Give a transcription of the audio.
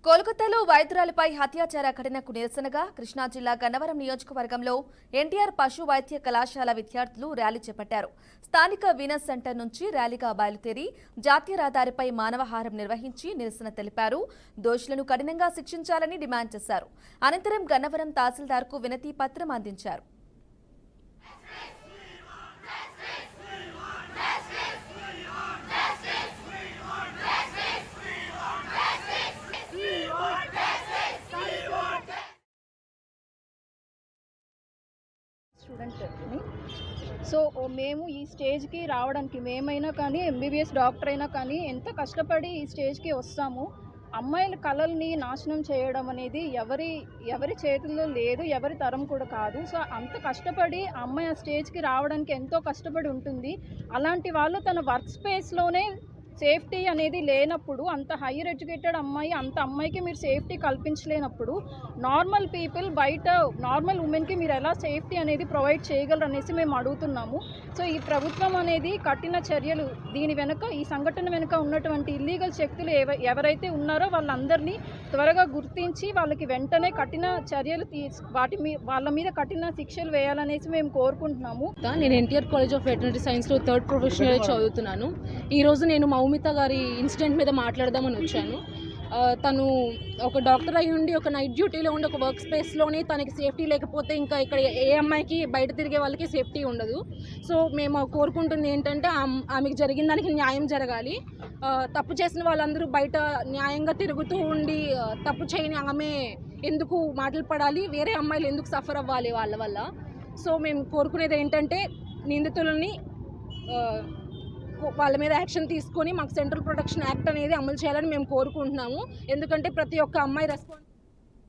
కోల్కతాలో వైద్యురాలిపై హత్యాచార ఘటనకు నిరసనగా కృష్ణా జిల్లా గన్నవరం నియోజకవర్గంలో ఎన్టీఆర్ పశు వైద్య కళాశాల విద్యార్థులు ర్యాలీ చేపట్టారు. స్థానిక వీనస్ సెంటర్ నుంచి ర్యాలీగా బయలుదేరి జాతీయ రహదారిపై మానవహారం నిర్వహించి నిరసన తెలిపారు. దోషులను కఠినంగా శిక్షించాలని డిమాండ్ చేశారు. అనంతరం గన్నవరం తహసీల్దార్కు వినతి పత్రం అందించారు. స్టూడెంట్ని సో మేము ఈ స్టేజ్కి రావడానికి మేమైనా కానీ ఎంబీబీఎస్ డాక్టర్ అయినా కానీ ఎంత కష్టపడి ఈ స్టేజ్కి వస్తాము. అమ్మాయిల కళల్ని నాశనం చేయడం అనేది ఎవరి చేతుల్లో లేదు, ఎవరి తరం కూడా కాదు. సో అంత కష్టపడి అమ్మాయి ఆ స్టేజ్కి రావడానికి ఎంతో కష్టపడి ఉంటుంది. అలాంటి వాళ్ళు తన వర్క్ స్పేస్లోనే సేఫ్టీ అనేది లేనప్పుడు, అంత హైయర్ ఎడ్యుకేటెడ్ అమ్మాయి, అంత అమ్మాయికి మీరు సేఫ్టీ కల్పించలేనప్పుడు నార్మల్ పీపుల్ బయట నార్మల్ ఉమెన్కి మీరు ఎలా సేఫ్టీ అనేది ప్రొవైడ్ చేయగలరు అనేసి మేము అడుగుతున్నాము. సో ఈ ప్రభుత్వం అనేది కఠిన చర్యలు, దీని వెనుక ఈ సంఘటన వెనుక ఉన్నటువంటి ఇల్లీగల్ శక్తులు ఎవరైతే ఉన్నారో వాళ్ళందరినీ త్వరగా గుర్తించి వాళ్ళకి వెంటనే కఠిన చర్యలు వాళ్ళ మీద కఠిన శిక్షలు వేయాలనేసి మేము కోరుకుంటున్నాము. నేను ఎన్టీఆర్ కాలేజ్ ఆఫ్ వెటర్నరీ సైన్స్లో 3rd ప్రొఫెషనల్ చదువుతున్నాను. ఈరోజు నేను మౌమిత గారి ఇన్సిడెంట్ మీద మాట్లాడదామని వచ్చాను. తను ఒక డాక్టర్ అయి ఉండి ఒక నైట్ డ్యూటీలో ఉండి ఒక వర్క్ స్పేస్లోనే తనకి సేఫ్టీ లేకపోతే ఇంకా ఇక్కడ ఏ అమ్మాయికి బయట తిరిగే వాళ్ళకి సేఫ్టీ ఉండదు. సో మేము కోరుకుంటుంది ఏంటంటే ఆమెకు జరిగిన దానికి న్యాయం జరగాలి. తప్పు చేసిన వాళ్ళందరూ బయట న్యాయంగా తిరుగుతూ ఉండి తప్పు చేయని ఆమె ఎందుకు మాటలు పడాలి, వేరే అమ్మాయిలు ఎందుకు సఫర్ అవ్వాలి వాళ్ళ వల్ల. సో మేము కోరుకునేది ఏంటంటే నిందితులని వాళ్ళ మీద యాక్షన్ తీసుకొని మాకు సెంట్రల్ ప్రొటెక్షన్ యాక్ట్ అనేది అమలు చేయాలని మేము కోరుకుంటున్నాము. ఎందుకంటే ప్రతి ఒక్క అమ్మాయి రెస్పాన్స్